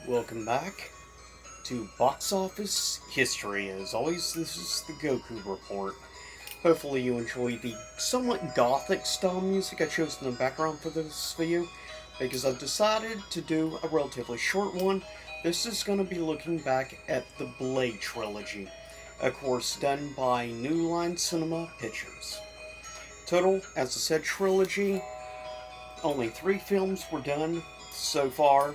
Welcome back to Box Office History. As always, this is the Goku Report. Hopefully you enjoy the somewhat gothic style music I chose in the background for this video, because I've decided to do a relatively short one. This is going to be looking back at the Blade trilogy, of course done by New Line Cinema Pictures. Total, as I said, trilogy, only 3 films were done so far.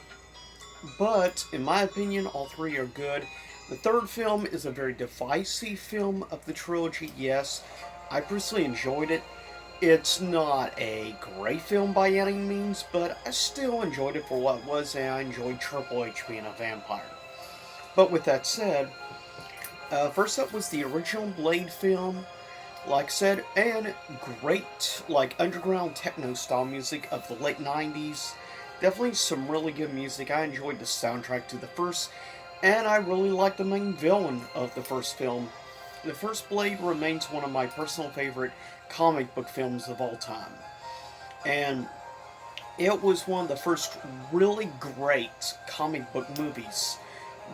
But, in my opinion, all 3 are good. The third film is a very divisive film of the trilogy, yes. I personally enjoyed it. It's not a great film by any means, but I still enjoyed it for what it was, and I enjoyed Triple H being a vampire. But with that said, first up was the original Blade film, like I said, and great, underground techno-style music of the late 90s. Definitely some really good music. I enjoyed the soundtrack to the first, and I really liked the main villain of the first film. The first Blade remains one of my personal favorite comic book films of all time. And it was one of the first really great comic book movies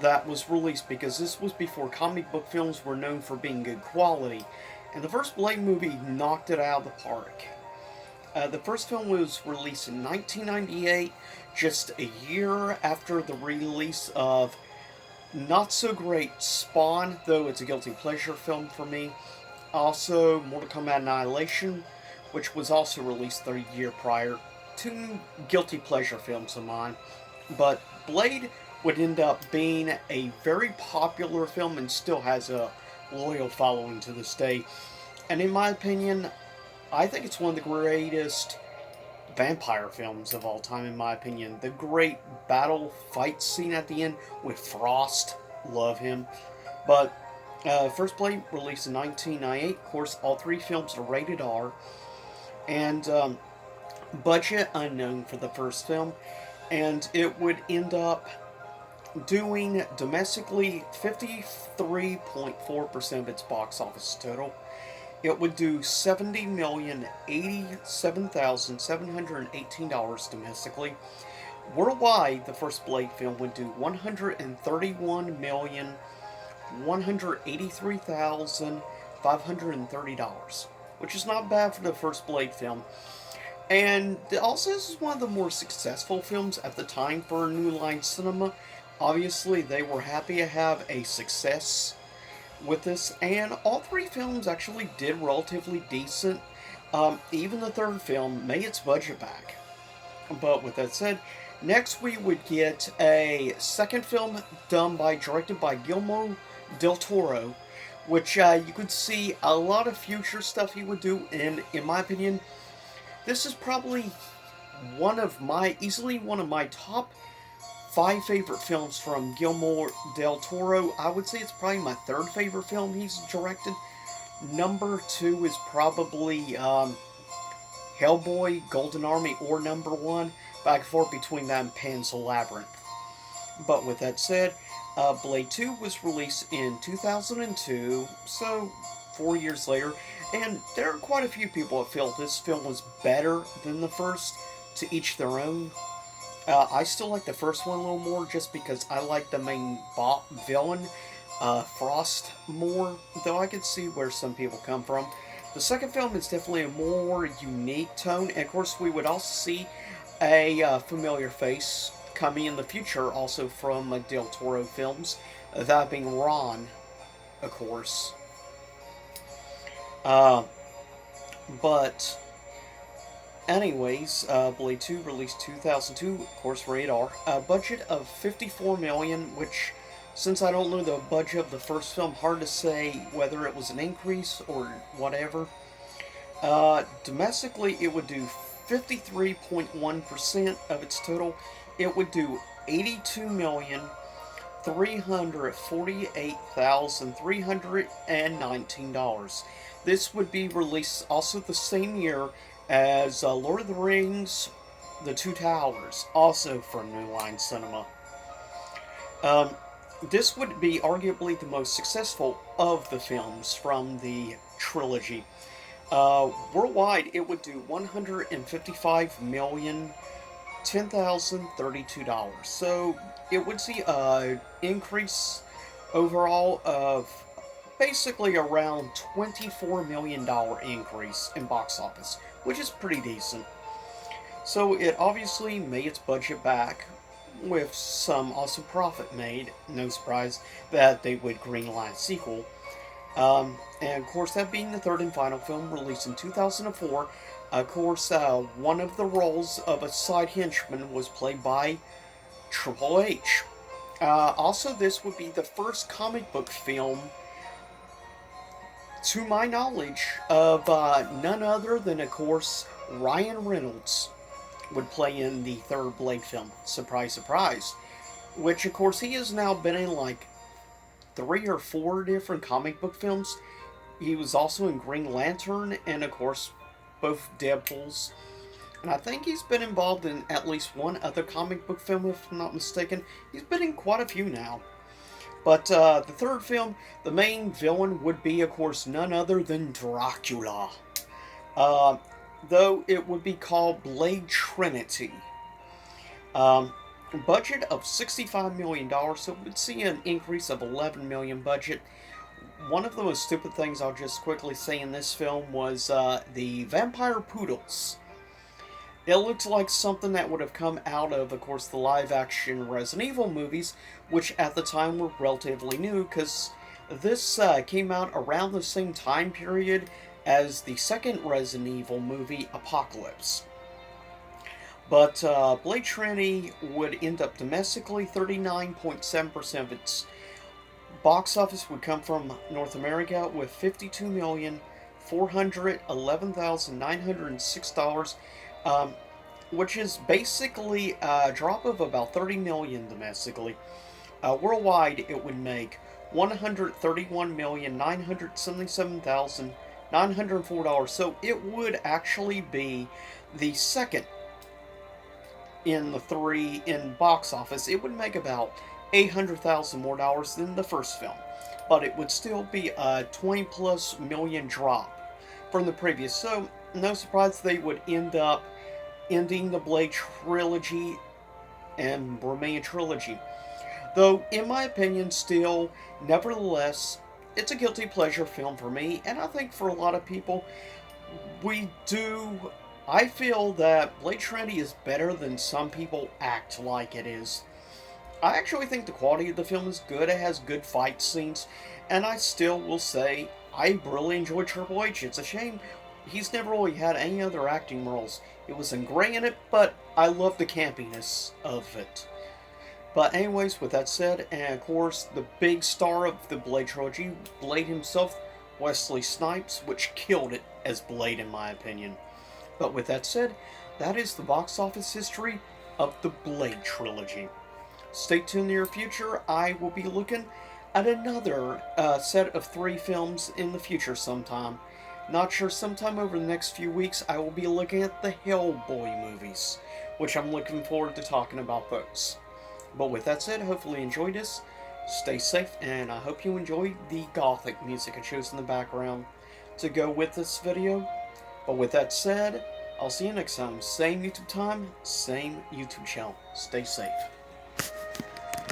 that was released, because this was before comic book films were known for being good quality. And the first Blade movie knocked it out of the park. The first film was released in 1998, just a year after the release of not so great Spawn, though it's a guilty pleasure film for me. Also, Mortal Kombat Annihilation, which was also released the year prior. 2 guilty pleasure films of mine. But Blade would end up being a very popular film and still has a loyal following to this day. And in my opinion, I think it's one of the greatest vampire films of all time, in my opinion. The great battle fight scene at the end with Frost. Love him. But First Blade, released in 1998. Of course, all 3 films are rated R. And budget unknown for the first film. And it would end up doing domestically 53.4% of its box office total. It would do $70,087,718 domestically. Worldwide, the first Blade film would do $131,183,530, which is not bad for the first Blade film. And also, this is one of the more successful films at the time for New Line Cinema. Obviously, they were happy to have a success with this, and all 3 films actually did relatively decent. Even the third film made its budget back. But with that said, next we would get a second film directed by Guillermo del Toro, which you could see a lot of future stuff he would do, and in my opinion, this is probably easily one of my top 5 favorite films from Guillermo del Toro. I would say it's probably my 3rd favorite film he's directed. Number 2 is probably Hellboy, Golden Army, or number 1. Back and forth between that and Pan's Labyrinth. But with that said, Blade 2 was released in 2002, so 4 years later. And there are quite a few people that feel this film was better than the first, to each their own. I still like the first one a little more, just because I like the main villain, Frost, more, though I could see where some people come from. The second film is definitely a more unique tone, and of course we would also see a familiar face coming in the future, also from Del Toro films, that being Ron, of course. But anyways, Blade 2 released 2002, of course rated R. A budget of $54 million, which, since I don't know the budget of the first film, hard to say whether it was an increase or whatever. Domestically, it would do 53.1% of its total. It would do $82,348,319. This would be released also the same year as Lord of the Rings, The Two Towers, also from New Line Cinema. This would be arguably the most successful of the films from the trilogy. Worldwide, it would do $155 million $10,032. So it would see an increase overall of basically around $24 million increase in box office, which is pretty decent. So it obviously made its budget back with some awesome profit made. No surprise that they would greenlight a sequel. And of course, that being the third and final film released in 2004, of course, one of the roles of a side henchman was played by Triple H. Also, this would be the first comic book film, to my knowledge, of none other than, of course, Ryan Reynolds would play in the third Blade film. Surprise, surprise. Which, of course, he has now been in like 3 or 4 different comic book films. He was also in Green Lantern and, of course, both Deadpools. And I think he's been involved in at least one other comic book film, if I'm not mistaken. He's been in quite a few now. But the third film, the main villain would be, of course, none other than Dracula. Uh, though it would be called Blade Trinity. Um, Budget of $65 million, so we'd see an increase of $11 million budget. One of the most stupid things I'll just quickly say in this film was the vampire poodles. It looked like something that would have come out of course, the live-action Resident Evil movies, which at the time were relatively new, because this came out around the same time period as the second Resident Evil movie, Apocalypse. But Blade Trinity would end up domestically 39.7% of its box office would come from North America with $52,411,906, which is basically a drop of about $30 million domestically. Worldwide, it would make $131,977,904. So it would actually be the second in the three in box office. It would make about $800,000 more dollars than the first film, but it would still be a 20 plus million drop from the previous. So no surprise they would end up ending the Blade trilogy and remain a trilogy. Though, in my opinion, still, nevertheless, it's a guilty pleasure film for me, and I think for a lot of people, I feel that Blade Trinity is better than some people act like it is. I actually think the quality of the film is good. It has good fight scenes, and I still will say I really enjoy Triple H. It's a shame he's never really had any other acting roles. It was great in it, but I love the campiness of it. But anyways, with that said, and of course, the big star of the Blade trilogy, Blade himself, Wesley Snipes, which killed it as Blade in my opinion. But with that said, that is the box office history of the Blade trilogy. Stay tuned in the near future. I will be looking at another set of 3 films in the future sometime. Not sure, sometime over the next few weeks I will be looking at the Hellboy movies, which I'm looking forward to talking about those. But with that said, hopefully you enjoyed this. Stay safe, and I hope you enjoyed the gothic music I chose in the background to go with this video. But with that said, I'll see you next time. Same YouTube time, same YouTube channel. Stay safe.